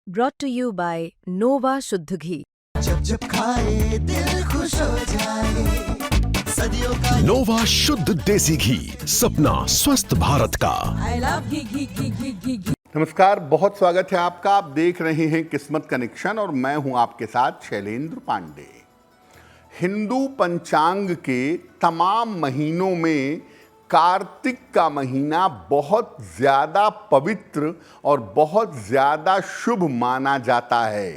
brought to you by Nova शुद्ध घी। जब जब खाए दिल खुश हो जाए, सदियों का नोवा शुद्ध देसी घी, सपना स्वस्थ भारत का। I love घी। नमस्कार, बहुत स्वागत है आपका। आप देख रहे हैं किस्मत कनेक्शन और मैं हूं आपके साथ शैलेंद्र पांडे। हिंदू पंचांग के तमाम महीनों में कार्तिक का महीना बहुत ज़्यादा पवित्र और बहुत ज़्यादा शुभ माना जाता है।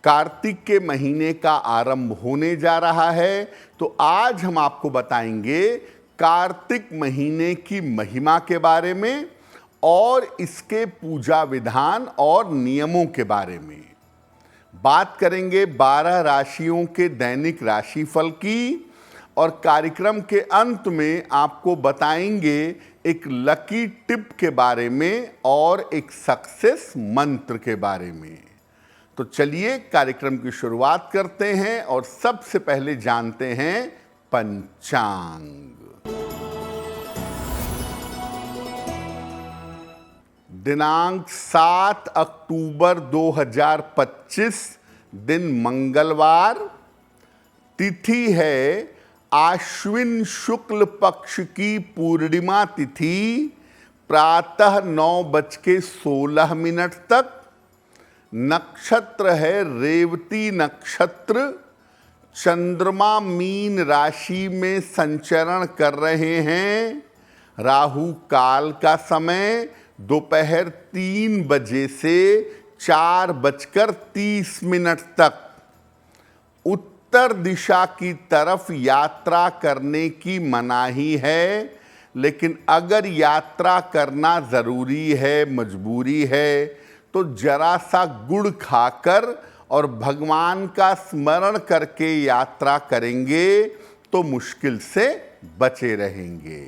कार्तिक के महीने का आरंभ होने जा रहा है, तो आज हम आपको बताएंगे कार्तिक महीने की महिमा के बारे में और इसके पूजा विधान और नियमों के बारे में। बात करेंगे 12 राशियों के दैनिक राशिफल की और कार्यक्रम के अंत में आपको बताएंगे एक लकी टिप के बारे में और एक सक्सेस मंत्र के बारे में। तो चलिए कार्यक्रम की शुरुआत करते हैं और सबसे पहले जानते हैं पंचांग। दिनांक 7 अक्टूबर 2025, दिन मंगलवार, तिथि है आश्विन शुक्ल पक्ष की पूर्णिमा तिथि, प्रातः 9:16 तक। नक्षत्र है रेवती नक्षत्र। चंद्रमा मीन राशि में संचरण कर रहे हैं। राहु काल का समय दोपहर 3 बजे से 4:30 तक। उत्तर दिशा की तरफ यात्रा करने की मनाही है, लेकिन अगर यात्रा करना ज़रूरी है, मजबूरी है, तो जरा सा गुड़ खाकर और भगवान का स्मरण करके यात्रा करेंगे तो मुश्किल से बचे रहेंगे।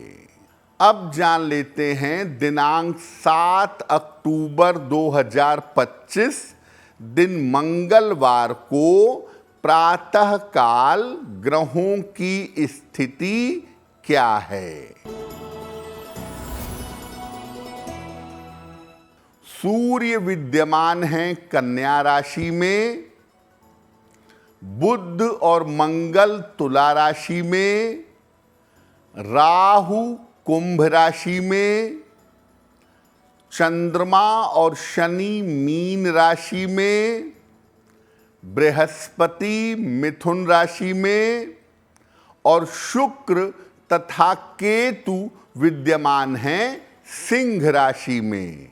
अब जान लेते हैं दिनांक 7 अक्टूबर 2025, दिन मंगलवार को प्रातः काल ग्रहों की स्थिति क्या है। सूर्य विद्यमान हैं कन्या राशि में, बुध और मंगल तुला राशि में, राहु कुंभ राशि में, चंद्रमा और शनि मीन राशि में, बृहस्पति मिथुन राशि में और शुक्र तथा केतु विद्यमान हैं सिंह राशि में।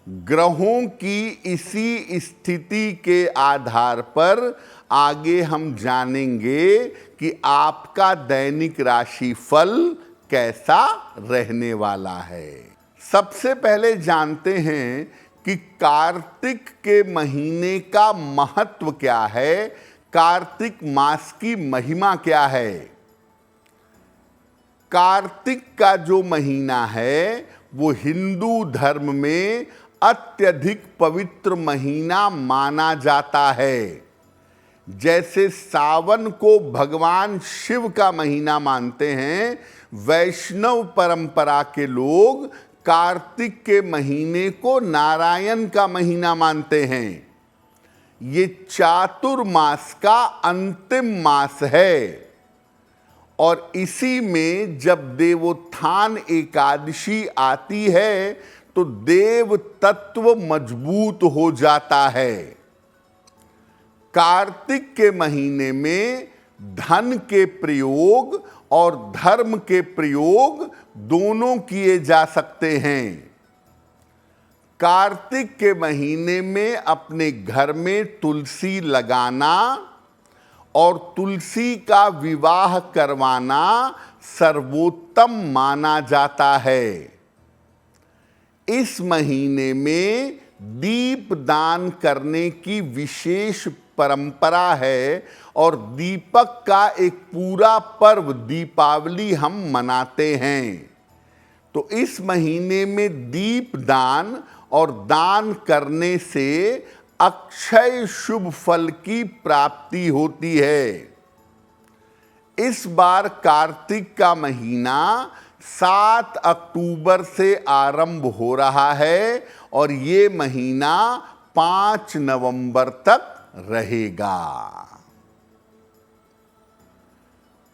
ग्रहों की इसी स्थिति के आधार पर आगे हम जानेंगे कि आपका दैनिक राशिफल कैसा रहने वाला है। सबसे पहले जानते हैं कि कार्तिक के महीने का महत्व क्या है, कार्तिक मास की महिमा क्या है। कार्तिक का जो महीना है वो हिंदू धर्म में अत्यधिक पवित्र महीना माना जाता है। जैसे सावन को भगवान शिव का महीना मानते हैं, वैष्णव परंपरा के लोग कार्तिक के महीने को नारायण का महीना मानते हैं। ये चातुर्मास का अंतिम मास है और इसी में जब देवोत्थान एकादशी आती है तो देव तत्व मजबूत हो जाता है। कार्तिक के महीने में धन के प्रयोग और धर्म के प्रयोग दोनों किए जा सकते हैं। कार्तिक के महीने में अपने घर में तुलसी लगाना और तुलसी का विवाह करवाना सर्वोत्तम माना जाता है। इस महीने में दीप दान करने की विशेष परंपरा है और दीपक का एक पूरा पर्व दीपावली हम मनाते हैं। तो इस महीने में दीप दान और दान करने से अक्षय शुभ फल की प्राप्ति होती है। इस बार कार्तिक का महीना 7 अक्टूबर से आरंभ हो रहा है और ये महीना 5 नवंबर तक रहेगा।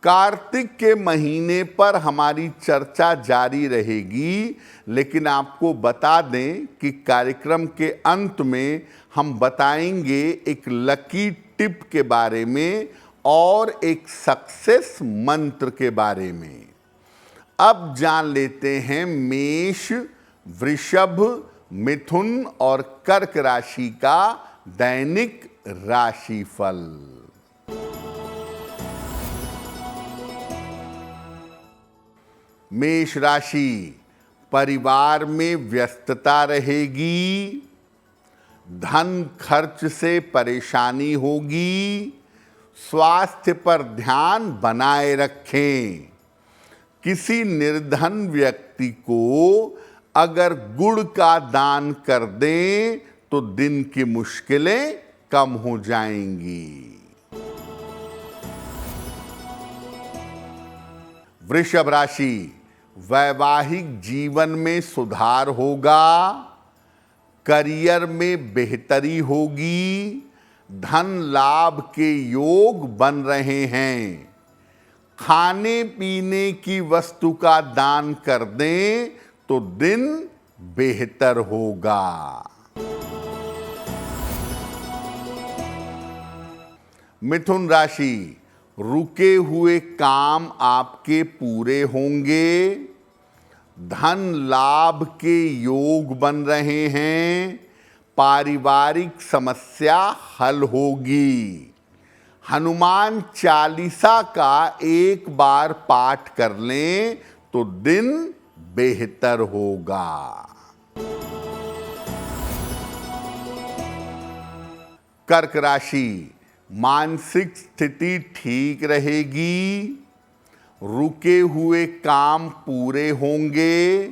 कार्तिक के महीने पर हमारी चर्चा जारी रहेगी, लेकिन आपको बता दें कि कार्यक्रम के अंत में हम बताएंगे एक लकी टिप के बारे में और एक सक्सेस मंत्र के बारे में। अब जान लेते हैं मेष, वृषभ, मिथुन और कर्क राशि का दैनिक राशिफल। मेष राशि, परिवार में व्यस्तता रहेगी, धन खर्च से परेशानी होगी, स्वास्थ्य पर ध्यान बनाए रखें। किसी निर्धन व्यक्ति को अगर गुड़ का दान कर दें तो दिन की मुश्किलें कम हो जाएंगी। वृषभ राशि, वैवाहिक जीवन में सुधार होगा, करियर में बेहतरी होगी, धन लाभ के योग बन रहे हैं। खाने पीने की वस्तु का दान कर दें तो दिन बेहतर होगा। मिथुन राशि, रुके हुए काम आपके पूरे होंगे, धन लाभ के योग बन रहे हैं, पारिवारिक समस्या हल होगी। हनुमान चालीसा का एक बार पाठ कर लें तो दिन बेहतर होगा। कर्क राशि, मानसिक स्थिति ठीक रहेगी, रुके हुए काम पूरे होंगे,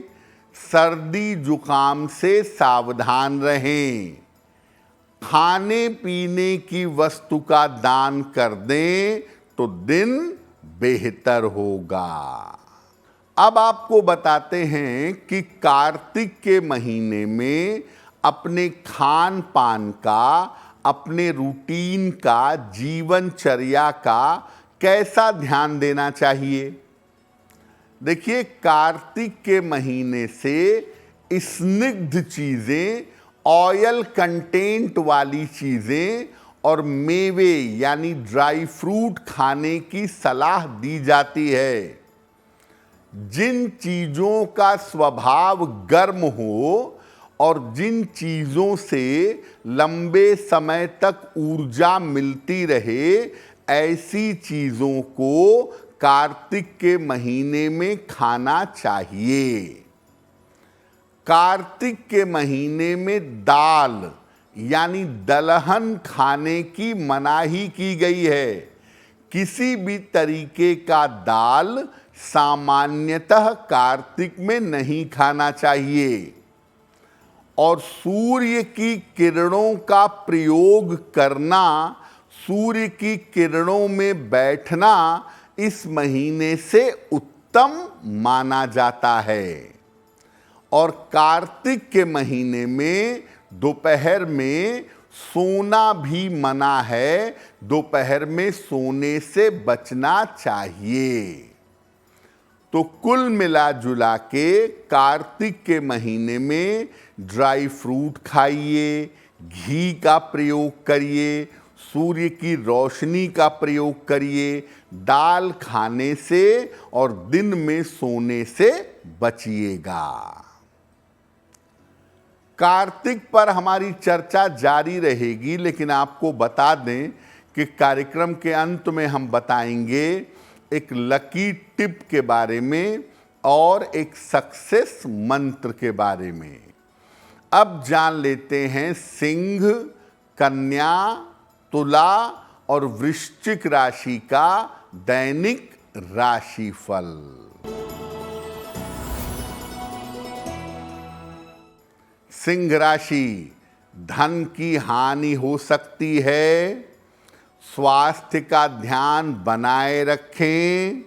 सर्दी जुकाम से सावधान रहें। खाने पीने की वस्तु का दान कर दें तो दिन बेहतर होगा। अब आपको बताते हैं कि कार्तिक के महीने में अपने खान पान का, अपने रूटीन का, जीवनचर्या का कैसा ध्यान देना चाहिए। देखिए, कार्तिक के महीने से स्निग्ध चीजें, ऑयल कंटेंट वाली चीजें और मेवे यानी ड्राई फ्रूट खाने की सलाह दी जाती है। जिन चीजों का स्वभाव गर्म हो और जिन चीजों से लंबे समय तक ऊर्जा मिलती रहे, ऐसी चीजों को कार्तिक के महीने में खाना चाहिए। कार्तिक के महीने में दाल यानी दलहन खाने की मनाही की गई है। किसी भी तरीके का दाल सामान्यतः कार्तिक में नहीं खाना चाहिए। और सूर्य की किरणों का प्रयोग करना, सूर्य की किरणों में बैठना इस महीने से उत्तम माना जाता है। और कार्तिक के महीने में दोपहर में सोना भी मना है, दोपहर में सोने से बचना चाहिए। तो कुल मिला जुला के कार्तिक के महीने में ड्राई फ्रूट खाइए, घी का प्रयोग करिए, सूर्य की रोशनी का प्रयोग करिए, दाल खाने से और दिन में सोने से बचिएगा। कार्तिक पर हमारी चर्चा जारी रहेगी, लेकिन आपको बता दें कि कार्यक्रम के अंत में हम बताएंगे एक लकी टिप के बारे में और एक सक्सेस मंत्र के बारे में। अब जान लेते हैं सिंह, कन्या, तुला और वृश्चिक राशि का दैनिक राशिफल। सिंह राशि, धन की हानि हो सकती है, स्वास्थ्य का ध्यान बनाए रखें,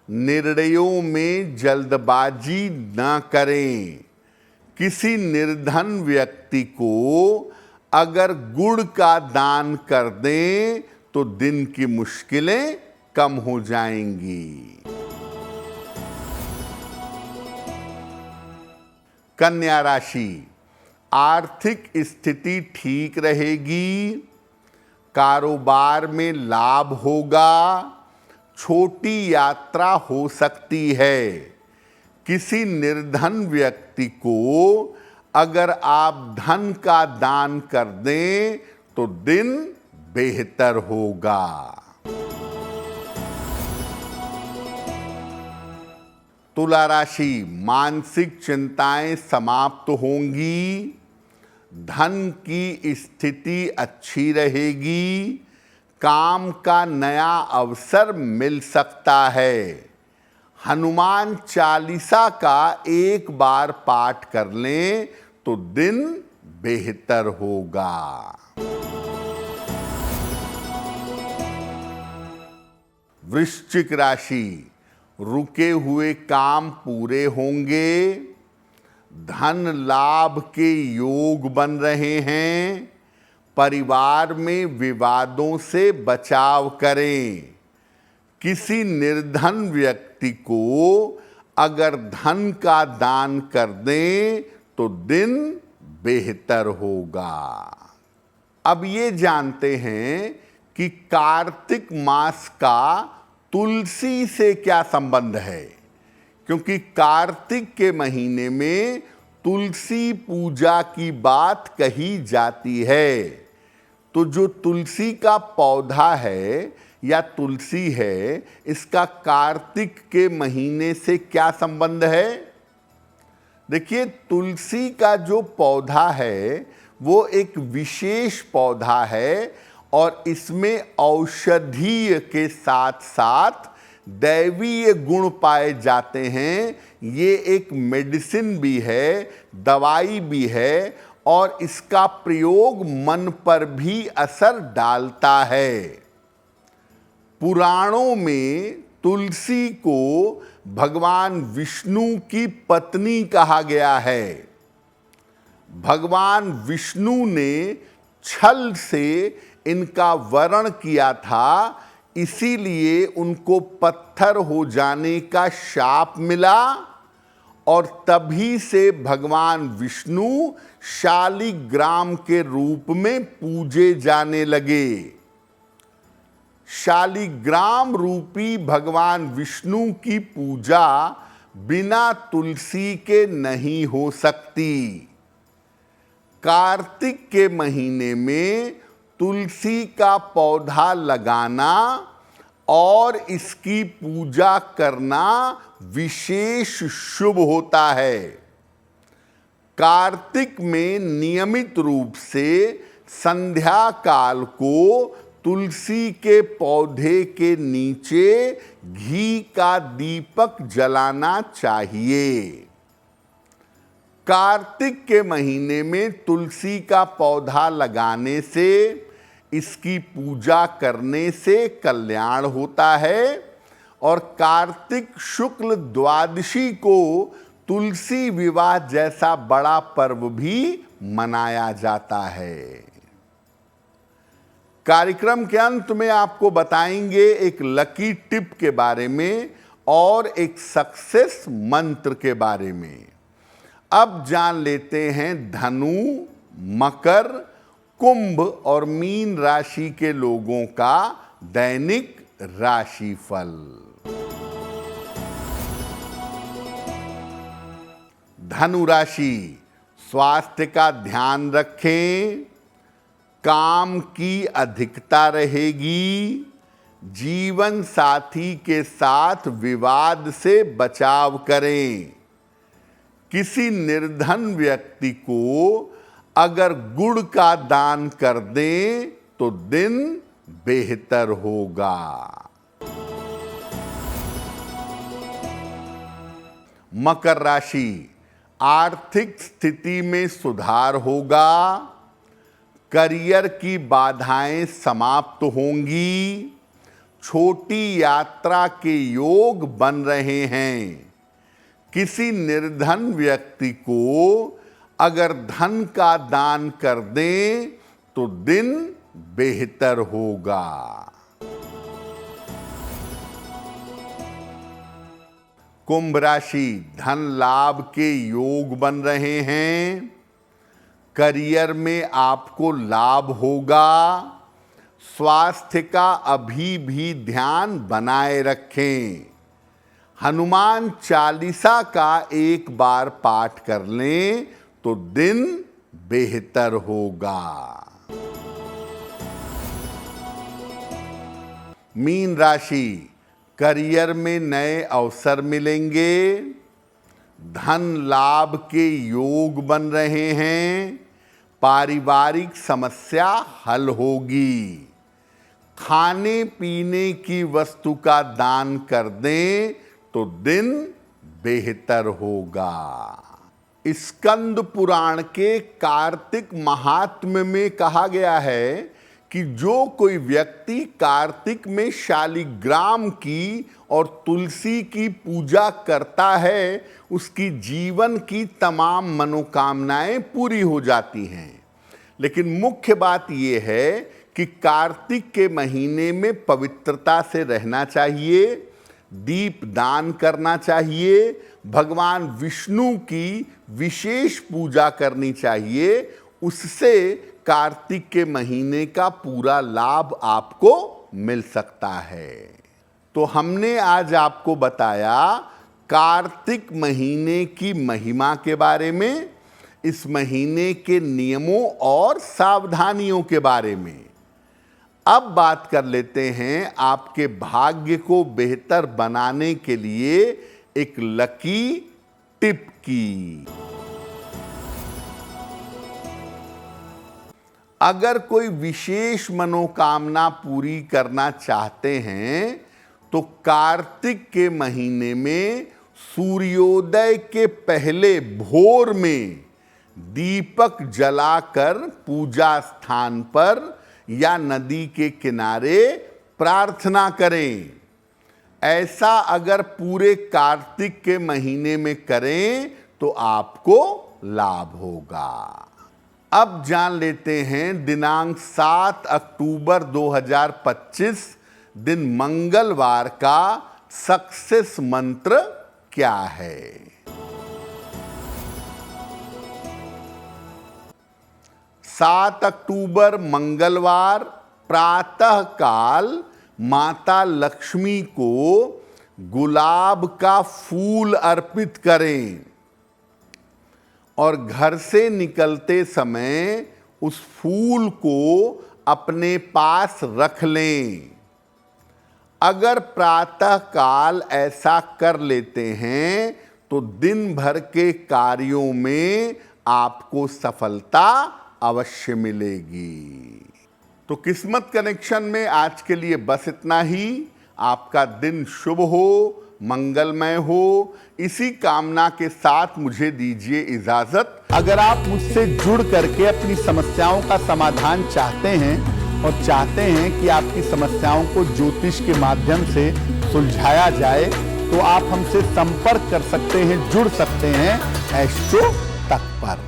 निर्णयों में जल्दबाजी न करें, किसी निर्धन व्यक्ति को अगर गुड़ का दान कर दें तो दिन की मुश्किलें कम हो जाएंगी। कन्या राशि, आर्थिक स्थिति ठीक रहेगी, कारोबार में लाभ होगा, छोटी यात्रा हो सकती है। किसी निर्धन व्यक्ति को अगर आप धन का दान कर दें तो दिन बेहतर होगा। तुला राशि, मानसिक चिंताएं समाप्त होंगी, धन की स्थिति अच्छी रहेगी, काम का नया अवसर मिल सकता है। हनुमान चालीसा का एक बार पाठ कर लें तो दिन बेहतर होगा। वृश्चिक राशि, रुके हुए काम पूरे होंगे, धन लाभ के योग बन रहे हैं, परिवार में विवादों से बचाव करें। किसी निर्धन व्यक्ति को अगर धन का दान कर दें तो दिन बेहतर होगा। अब ये जानते हैं कि कार्तिक मास का तुलसी से क्या संबंध है, क्योंकि कार्तिक के महीने में तुलसी पूजा की बात कही जाती है। तो जो तुलसी का पौधा है या तुलसी है, इसका कार्तिक के महीने से क्या संबंध है? देखिए, तुलसी का जो पौधा है वो एक विशेष पौधा है और इसमें औषधीय के साथ साथ दैवीय गुण पाए जाते हैं। ये एक मेडिसिन भी है, दवाई भी है और इसका प्रयोग मन पर भी असर डालता है। पुराणों में तुलसी को भगवान विष्णु की पत्नी कहा गया है। भगवान विष्णु ने छल से इनका वरण किया था, इसीलिए उनको पत्थर हो जाने का शाप मिला और तभी से भगवान विष्णु शालिग्राम के रूप में पूजे जाने लगे। शालिग्राम रूपी भगवान विष्णु की पूजा बिना तुलसी के नहीं हो सकती। कार्तिक के महीने में तुलसी का पौधा लगाना और इसकी पूजा करना विशेष शुभ होता है। कार्तिक में नियमित रूप से संध्या काल को तुलसी के पौधे के नीचे घी का दीपक जलाना चाहिए। कार्तिक के महीने में तुलसी का पौधा लगाने से, इसकी पूजा करने से कल्याण होता है और कार्तिक शुक्ल द्वादशी को तुलसी विवाह जैसा बड़ा पर्व भी मनाया जाता है। कार्यक्रम के अंत में आपको बताएंगे एक लकी टिप के बारे में और एक सक्सेस मंत्र के बारे में। अब जान लेते हैं धनु, मकर, कुंभ और मीन राशि के लोगों का दैनिक राशिफल। धनु राशि, स्वास्थ्य का ध्यान रखें, काम की अधिकता रहेगी, जीवन साथी के साथ विवाद से बचाव करें। किसी निर्धन व्यक्ति को अगर गुड़ का दान कर दें तो दिन बेहतर होगा। मकर राशि, आर्थिक स्थिति में सुधार होगा, करियर की बाधाएं समाप्त होंगी, छोटी यात्रा के योग बन रहे हैं। किसी निर्धन व्यक्ति को अगर धन का दान कर दें तो दिन बेहतर होगा। कुंभ राशि, धन लाभ के योग बन रहे हैं। करियर में आपको लाभ होगा। स्वास्थ्य का अभी भी ध्यान बनाए रखें। हनुमान चालीसा का एक बार पाठ कर लें तो दिन बेहतर होगा। मीन राशि, करियर में नए अवसर मिलेंगे। धन लाभ के योग बन रहे हैं। पारिवारिक समस्या हल होगी। खाने पीने की वस्तु का दान कर दें तो दिन बेहतर होगा। स्कंद पुराण के कार्तिक महात्म्य में कहा गया है कि जो कोई व्यक्ति कार्तिक में शालिग्राम की और तुलसी की पूजा करता है, उसकी जीवन की तमाम मनोकामनाएं पूरी हो जाती हैं। लेकिन मुख्य बात यह है कि कार्तिक के महीने में पवित्रता से रहना चाहिए, दीप दान करना चाहिए, भगवान विष्णु की विशेष पूजा करनी चाहिए। उससे कार्तिक के महीने का पूरा लाभ आपको मिल सकता है। तो हमने आज आपको बताया कार्तिक महीने की महिमा के बारे में, इस महीने के नियमों और सावधानियों के बारे में। अब बात कर लेते हैं आपके भाग्य को बेहतर बनाने के लिए एक लकी टिप की। अगर कोई विशेष मनोकामना पूरी करना चाहते हैं तो कार्तिक के महीने में सूर्योदय के पहले भोर में दीपक जलाकर पूजा स्थान पर या नदी के किनारे प्रार्थना करें। ऐसा अगर पूरे कार्तिक के महीने में करें तो आपको लाभ होगा। अब जान लेते हैं दिनांक 7 अक्टूबर 2025 दिन मंगलवार का सक्सेस मंत्र क्या है। 7 अक्टूबर मंगलवार प्रातः काल माता लक्ष्मी को गुलाब का फूल अर्पित करें और घर से निकलते समय उस फूल को अपने पास रख लें। अगर प्रातः काल ऐसा कर लेते हैं तो दिन भर के कार्यों में आपको सफलता अवश्य मिलेगी। तो किस्मत कनेक्शन में आज के लिए बस इतना ही। आपका दिन शुभ हो, मंगलमय हो, इसी कामना के साथ मुझे दीजिए इजाजत। अगर आप मुझसे जुड़ करके अपनी समस्याओं का समाधान चाहते हैं और चाहते हैं कि आपकी समस्याओं को ज्योतिष के माध्यम से सुलझाया जाए तो आप हमसे संपर्क कर सकते हैं, जुड़ सकते हैं एस्ट्रो तक पर।